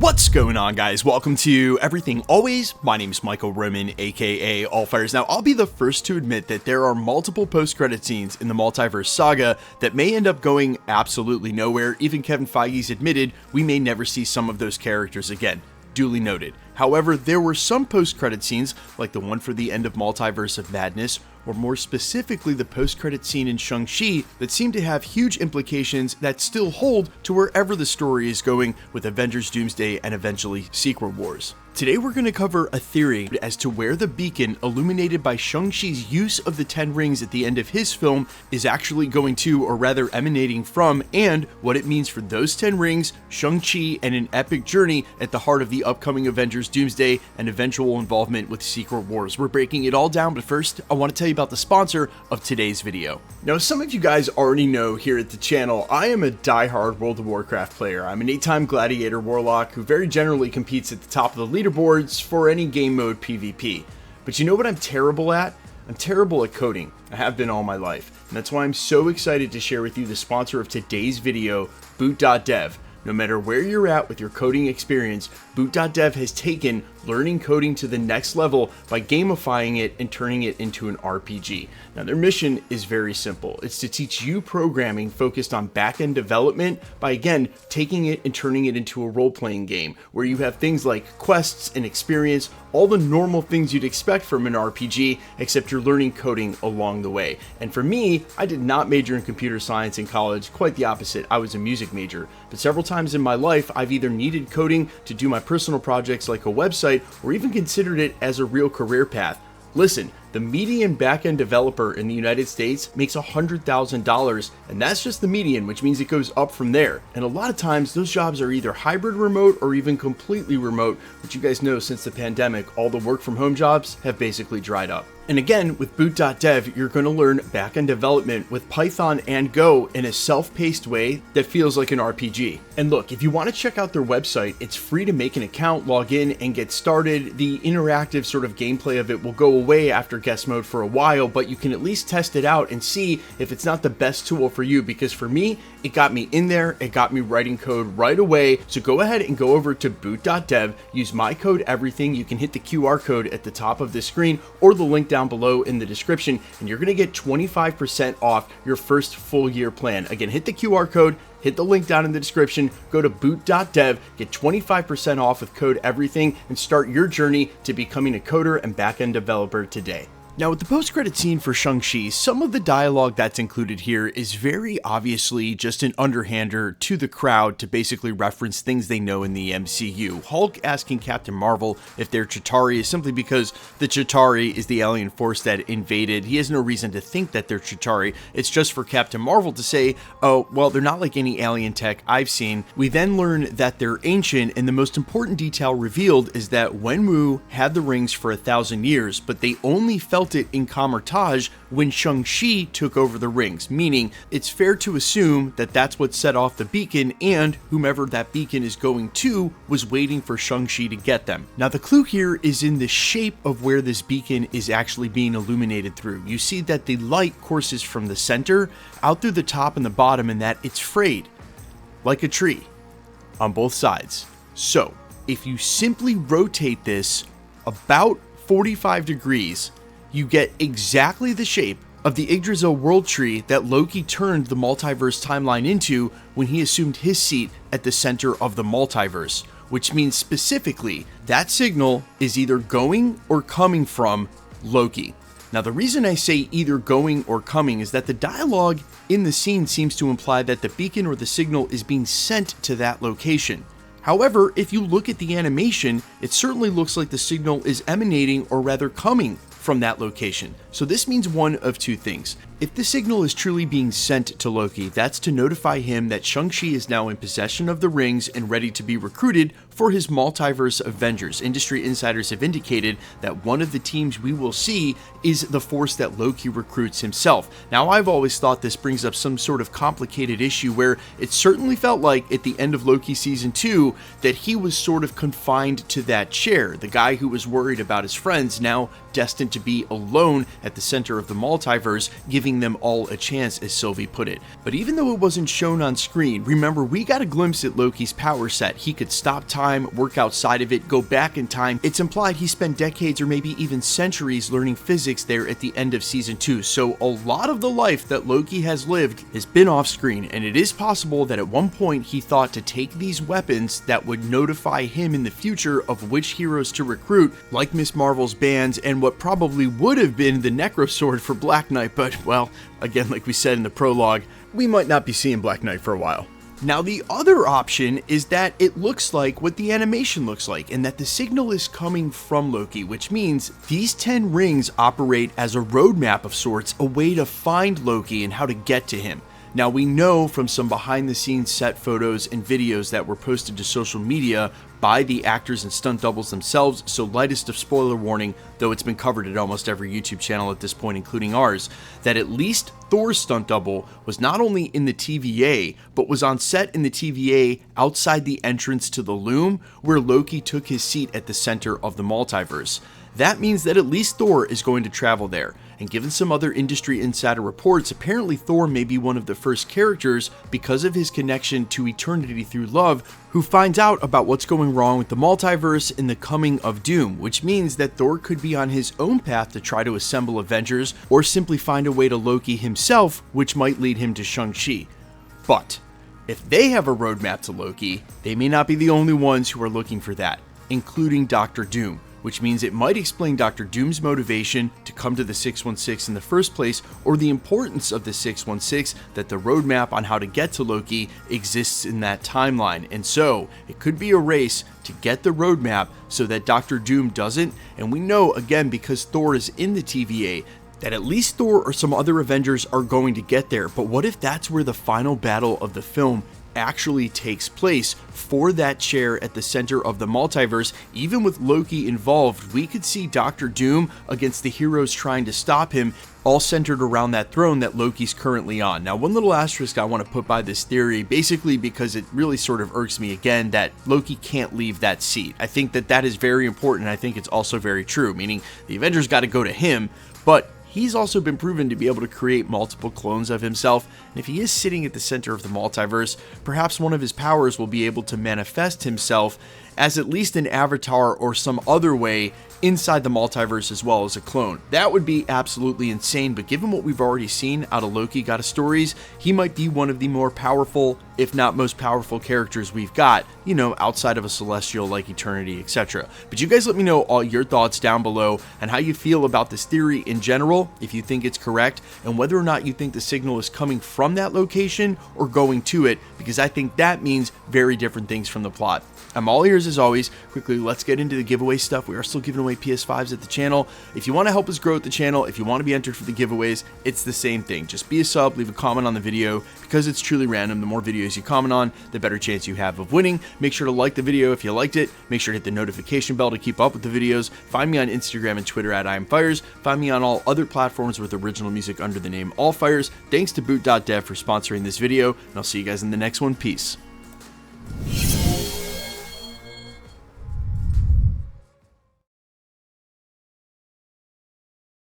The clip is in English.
What's going on, guys? Welcome to Everything Always. My name is Michael Roman, aka Allfires. Now, I'll be the first to admit that there are multiple post-credit scenes in the Multiverse saga that may end up going absolutely nowhere. Even Kevin Feige's admitted we may never see some of those characters again. Duly noted. However, there were some post-credit scenes, like the one for the end of Multiverse of Madness, or more specifically the post-credit scene in Shang-Chi, that seem to have huge implications that still hold to wherever the story is going with Avengers, Doomsday, and eventually Secret Wars. Today we're going to cover a theory as to where the beacon illuminated by Shang-Chi's use of the 10 rings at the end of his film is actually going to, or rather emanating from, and what it means for those 10 rings, Shang-Chi, and an epic journey at the heart of the upcoming Avengers Doomsday and eventual involvement with Secret Wars. We're breaking it all down, but first I want to tell you about the sponsor of today's video. Now, as some of you guys already know here at the channel, I am a die-hard World of Warcraft player. I'm an 8-time Gladiator Warlock who very generally competes at the top of the leaderboards for any game mode PvP. But you know what I'm terrible at? I'm terrible at coding. I have been all my life. And that's why I'm so excited to share with you the sponsor of today's video, Boot.dev. No matter where you're at with your coding experience, Boot.dev has taken learning coding to the next level by gamifying it and turning it into an RPG. Now, their mission is very simple. It's to teach you programming focused on back-end development by, again, taking it and turning it into a role-playing game where you have things like quests and experience, all the normal things you'd expect from an RPG, except you're learning coding along the way. And for me, I did not major in computer science in college, quite the opposite. I was a music major. But several times in my life, I've either needed coding to do my personal projects like a website, or even considered it as a real career path. Listen, the median back-end developer in the United States makes $100,000, and that's just the median, which means it goes up from there. And a lot of times, those jobs are either hybrid remote or even completely remote, which you guys know since the pandemic, all the work-from-home jobs have basically dried up. And again, with Boot.dev, you're going to learn back-end development with Python and Go in a self-paced way that feels like an RPG. And look, if you want to check out their website, it's free to make an account, log in, and get started. The interactive sort of gameplay of it will go away after guest mode for a while, but you can at least test it out and see if it's not the best tool for you, because for me, it got me in there, it got me writing code right away. So go ahead and go over to Boot.dev, use my code everything. You can hit the QR code at the top of the screen or the link down below in the description, and you're going to get 25% off your first full year plan. Again, hit the QR code, hit the link down in the description, go to Boot.dev, get 25% off with code everything, and start your journey to becoming a coder and backend developer today. Now, with the post-credit scene for Shang-Chi, some of the dialogue that's included here is very obviously just an underhander to the crowd to basically reference things they know in the MCU. Hulk asking Captain Marvel if they're Chitauri is simply because the Chitauri is the alien force that invaded. He has no reason to think that they're Chitauri. It's just for Captain Marvel to say, oh, well, they're not like any alien tech I've seen. We then learn that they're ancient, and the most important detail revealed is that Wenwu had the rings for 1,000 years, but they only felt it in Kamertage when Shang-Chi took over the rings, meaning it's fair to assume that that's what set off the beacon, and whomever that beacon is going to was waiting for Shang-Chi to get them. Now, the clue here is in the shape of where this beacon is actually being illuminated through. You see that the light courses from the center out through the top and the bottom, and that it's frayed like a tree on both sides. So if you simply rotate this about 45 degrees, you get exactly the shape of the Yggdrasil world tree that Loki turned the multiverse timeline into when he assumed his seat at the center of the multiverse, which means specifically that signal is either going or coming from Loki. Now, the reason I say either going or coming is that the dialogue in the scene seems to imply that the beacon or the signal is being sent to that location. However, if you look at the animation, it certainly looks like the signal is emanating, or rather coming, from that location. So this means one of two things. If the signal is truly being sent to Loki, that's to notify him that Shang-Chi is now in possession of the rings and ready to be recruited for his multiverse Avengers. Industry insiders have indicated that one of the teams we will see is the force that Loki recruits himself. Now, I've always thought this brings up some sort of complicated issue where it certainly felt like at the end of Loki season 2 that he was sort of confined to that chair. The guy who was worried about his friends, now destined to be alone at the center of the multiverse, giving giving them all a chance, as Sylvie put it. But even though it wasn't shown on screen, remember, we got a glimpse at Loki's power set. He could stop time, work outside of it, go back in time. It's implied he spent decades or maybe even centuries learning physics there at the end of season 2. So a lot of the life that Loki has lived has been off screen, and it is possible that at one point he thought to take these weapons that would notify him in the future of which heroes to recruit, like Miss Marvel's bands and what probably would have been the Necro Sword for Black Knight, but well, again, like we said in the prologue, we might not be seeing Black Knight for a while. Now, the other option is that it looks like what the animation looks like, and that the signal is coming from Loki, which means these 10 rings operate as a roadmap of sorts, a way to find Loki and how to get to him. Now, we know from some behind-the-scenes set photos and videos that were posted to social media by the actors and stunt doubles themselves, so lightest of spoiler warning, though it's been covered at almost every YouTube channel at this point, including ours, that at least Thor's stunt double was not only in the TVA, but was on set in the TVA outside the entrance to the loom, where Loki took his seat at the center of the multiverse. That means that at least Thor is going to travel there. And given some other industry insider reports, apparently Thor may be one of the first characters, because of his connection to eternity through love, who finds out about what's going wrong with the multiverse in the coming of Doom, which means that Thor could be on his own path to try to assemble Avengers, or simply find a way to Loki himself, which might lead him to Shang-Chi. But if they have a roadmap to Loki, they may not be the only ones who are looking for that, including Doctor Doom, which means it might explain Dr. Doom's motivation to come to the 616 in the first place, or the importance of the 616, that the roadmap on how to get to Loki exists in that timeline. And so, it could be a race to get the roadmap so that Dr. Doom doesn't, and we know, again, because Thor is in the TVA, that at least Thor or some other Avengers are going to get there. But what if that's where the final battle of the film actually takes place, for that chair at the center of the multiverse? Even with Loki involved, we could see Doctor Doom against the heroes trying to stop him, all centered around that throne that Loki's currently on. Now, one little asterisk I want to put by this theory, basically because it really sort of irks me again that Loki can't leave that seat. I think that that is very important, and I think it's also very true, meaning the Avengers got to go to him, but he's also been proven to be able to create multiple clones of himself, and if he is sitting at the center of the multiverse, perhaps one of his powers will be able to manifest himself as at least an avatar or some other way inside the multiverse as well as a clone. That would be absolutely insane, but given what we've already seen out of Loki Gotta Stories, he might be one of the more powerful, if not most powerful characters we've got, you know, outside of a celestial like Eternity, etc. But you guys let me know all your thoughts down below and how you feel about this theory in general, if you think it's correct, and whether or not you think the signal is coming from that location or going to it, because I think that means very different things from the plot. I'm all ears as always. Quickly, let's get into the giveaway stuff. We are still giving away PS5s at the channel. If you want to help us grow at the channel, if you want to be entered for the giveaways, it's the same thing. Just be a sub, leave a comment on the video, because it's truly random. The more videos you comment on, the better chance you have of winning. Make sure to like the video if you liked it. Make sure to hit the notification bell to keep up with the videos. Find me on Instagram and Twitter at IamFires. Find me on all other platforms with original music under the name AllFires. Thanks to boot.dev for sponsoring this video, and I'll see you guys in the next one. Peace.